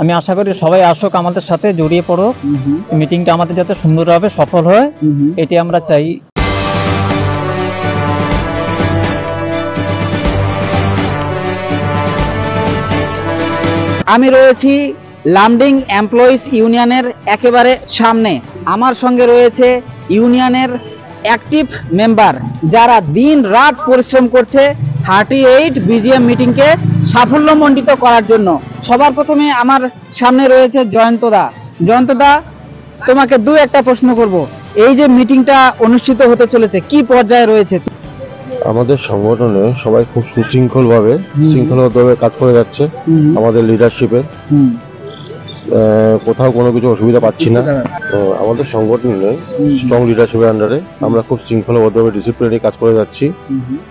আমি আশা করি সবাই আসুক, আমাদের সাথে জড়িয়ে পড়ুক, মিটিংটা আমাদের যাতে সুন্দরভাবে সফল হয় এটি আমরা চাই। আমি রয়েছি লামডিং এমপ্লয়িজ ইউনিয়নের একেবারে সামনে। আমার সঙ্গে রয়েছে ইউনিয়নের অ্যাক্টিভ মেম্বার, যারা দিন রাত পরিশ্রম করছে 38 বিজিএম মিটিংকে সাফল্যমণ্ডিত করার জন্য। সবার প্রথমে আমার সামনে রয়েছে জয়ন্তদা। জয়ন্তদা, তোমাকে একটা প্রশ্ন করব। এই যে মিটিংটা অনুষ্ঠিত হতে চলেছে, কি পর্যায়ে রয়েছে? আমাদের সংগঠনে সবাই খুব সুশৃঙ্খলভাবে শৃঙ্খলাবদ্ধভাবে কাজ করে যাচ্ছে। আমাদের লিডারশিপে কোথাও কোনো কিছু অসুবিধা পাচ্ছি না। আমাদের সংগঠনে স্ট্রং লিডারশিপের আন্ডারে আমরা খুব শৃঙ্খলাবদ্ধভাবে ডিসিপ্লিনে কাজ করে যাচ্ছি।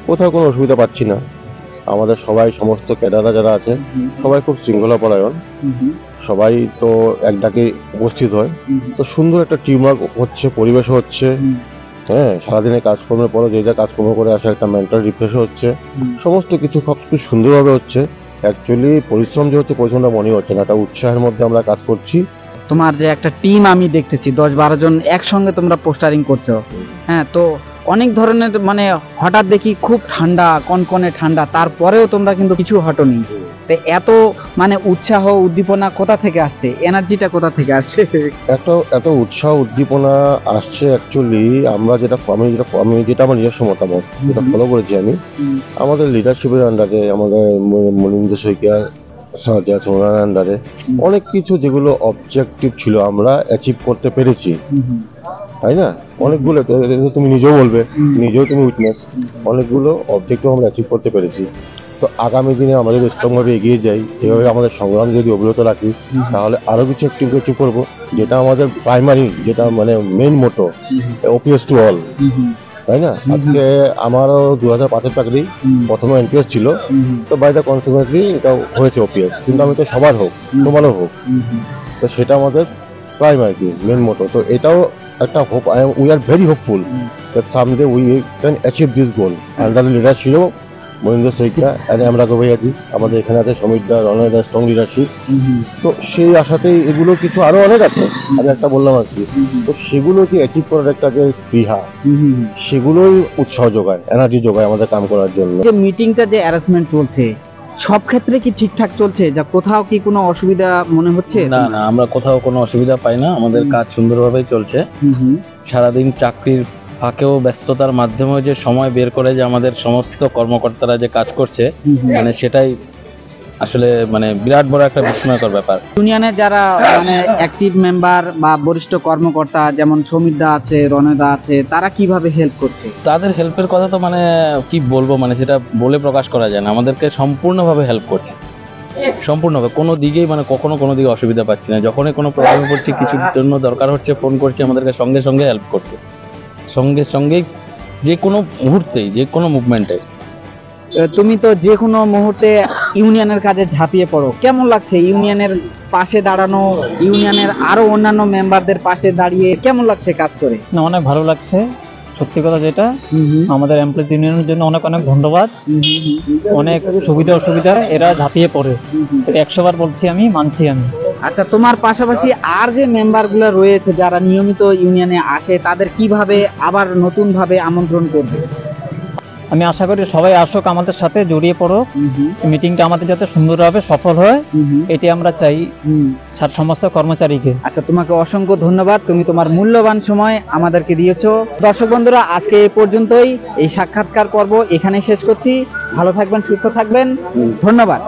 কোথাও কোনো অসুবিধা পাচ্ছি না। আমাদের সবাই, সমস্ত ক্যাডাররা যারা আছে সবাই খুব শৃঙ্খলাপরায়ণ। সবাই তো এক ডাকে উপস্থিত হয়, তো সুন্দর একটা টিমওয়ার্ক হচ্ছে, পরিবেশ হচ্ছে। হ্যাঁ, সারাদিনের কাজকর্মের পরে যে যা কাজকর্ম করে আসে একটা মেন্টাল রিফ্রেশ হচ্ছে। সমস্ত কিছু খুব সুন্দরভাবে হচ্ছে। অ্যাকচুয়ালি পরিশ্রম যে হচ্ছে, পরিশ্রমটা মনে হচ্ছে না, একটা উৎসাহের মধ্যে আমরা কাজ করছি। তোমার যে একটা টিম আমি দেখতেছি 10-12 জন একসঙ্গে তোমরা পোস্টারিং করছো। হ্যাঁ, তো অনেক ধরনের মানে হঠাৎ দেখি খুব ঠান্ডা, কনকনে ঠান্ডা, তারপরেও তোমরা কিন্তু কিছু হটনি। তো এত মানে উৎসাহ উদ্দীপনা কোথা থেকে আসছে? এনার্জিটা কোথা থেকে আসছে? এত উৎসাহ উদ্দীপনা আসছে অ্যাকচুয়ালি আমরা আমি যেটা আমার নিজস্ব মতামত যেটা ফলো করেছি আমি, আমাদের লিডারশিপের আন্ডারে, আমাদের মনিন্দ্র শইকিয়া স্যার যে আছে ওনার আন্ডারে অনেক কিছু যেগুলো অবজেক্টিভ ছিল আমরা অ্যাচিভ করতে পেরেছি, তাই না? অনেকগুলো তুমি নিজেও বলবে, নিজেও তুমি উইটনেস, অনেকগুলো অবজেক্টিভ আমরা অ্যাচিভ করতে পেরেছি। তো আগামী দিনে আমাদের স্ট্রংভাবে এগিয়ে যাই, এভাবে আমাদের সংগ্রাম যদি অব্যাহত রাখি, তাহলে আরো কিছু অ্যাচিভ করবো, যেটা আমাদের প্রাইমারি, যেটা মানে main motto, OPS to all, তাই না? আজকে আমারও 2005-এর চাকরি, প্রথমে এনপিএস ছিল, তো বাই দ্য কনসিকুয়েন্টলি এটা হয়েছে ওপিএস, কিন্তু আমি তো সবার হোক, তোমারও হোক, তো সেটা আমাদের প্রাইমারি মেইন মোটো। তো এটাও একটা hope, we are very hopeful that someday we can achieve this goal under the leadership of Manindra Saikia and আমরা গোভাইয়াজি। আমাদের এখানে আছে সমীরদা, রণয়দা, স্ট্রং লিডারশিপ। তো সেই আশাতেই এগুলো কিছু আরো অনেক আছে, আমি একটা বললাম আর কি। তো সেগুলোকে অ্যাচিভ করার একটা যে স্পৃহা, সেগুলোই উৎসাহ যোগায়, এনার্জি যোগায় আমাদের কাম করার জন্য। যে মিটিংটা যে অ্যারেঞ্জমেন্ট চলছে, সব ক্ষেত্রে কি ঠিকঠাক চলছে? যা কোথাও কি কোনো অসুবিধা মনে হচ্ছে? না, আমরা কোথাও কোনো অসুবিধা পাই না। আমাদের কাজ সুন্দরভাবেই চলছে। সারাদিন চাকরির ফাঁকেও ব্যস্ততার মাধ্যমেও যে সময় বের করে যে আমাদের সমস্ত কর্মকর্তারা যে কাজ করছে, মানে সেটাই আসলে মানে বিরাট বড় একটা বিস্ময়কর ব্যাপার। ইউনিয়নের যারা মানে অ্যাক্টিভ মেম্বার বা বরিষ্ঠ কর্মকর্তা, যেমন সমীরদা আছে, রণয়দা আছে, তারা কিভাবে হেল্প করছে? তাদের হেল্পের কথা তো মানে কি বলবো, মানে সেটা বলে প্রকাশ করা যায় না। আমাদেরকে সম্পূর্ণভাবে হেল্প করছে, সম্পূর্ণভাবে, কোনো দিকেই মানে কোনো দিকে অসুবিধা পাচ্ছি না। যখনই কোনো প্রবলেম পড়ছে, কিছুর জন্য দরকার হচ্ছে, ফোন করছে, আমাদেরকে সঙ্গে সঙ্গে হেল্প করছে, সঙ্গে সঙ্গেই, যে কোনো মুহূর্তেই, যে কোনো মুভমেন্টে। তুমি তো যে কোনো মুহূর্তে ইউনিয়নের কাজে ঝাঁপিয়ে পড়ো, কেমন লাগছে ইউনিয়নের পাশে দাঁড়ানো, ইউনিয়নের আরো অন্যান্য মেম্বারদের পাশে দাঁড়িয়ে কেমন লাগছে কাজ করে? না, অনেক ভালো লাগছে, সত্যি কথা যেটা। আমাদের এমপ্লয়িজ ইউনিয়নের জন্য অনেক অনেক ধন্যবাদ। অনেক সুবিধা অসুবিধা এরা ঝাঁপিয়ে পড়ে, 100 বার বলছি, আমি মানছি আমি। আচ্ছা, তোমার পাশাপাশি আর যে মেম্বার গুলো রয়েছে যারা নিয়মিত ইউনিয়নে আসে, তাদের কিভাবে আবার নতুন ভাবে আমন্ত্রণ করবে? আমি আশা করি সবাই আসুক, আমাদের সাথে জড়িয়ে পড়ুক, মিটিংটা আমাদের যাতে সুন্দরভাবে সফল হয় এটি আমরা চাই সমস্ত কর্মচারীকে। আচ্ছা, তোমাকে অসংখ্য ধন্যবাদ, তুমি তোমার মূল্যবান সময় আমাদেরকে দিয়েছো। দর্শক বন্ধুরা, আজকে এই পর্যন্তই, এই সাক্ষাৎকার পর্ব এখানেই শেষ করছি। ভালো থাকবেন, সুস্থ থাকবেন, ধন্যবাদ।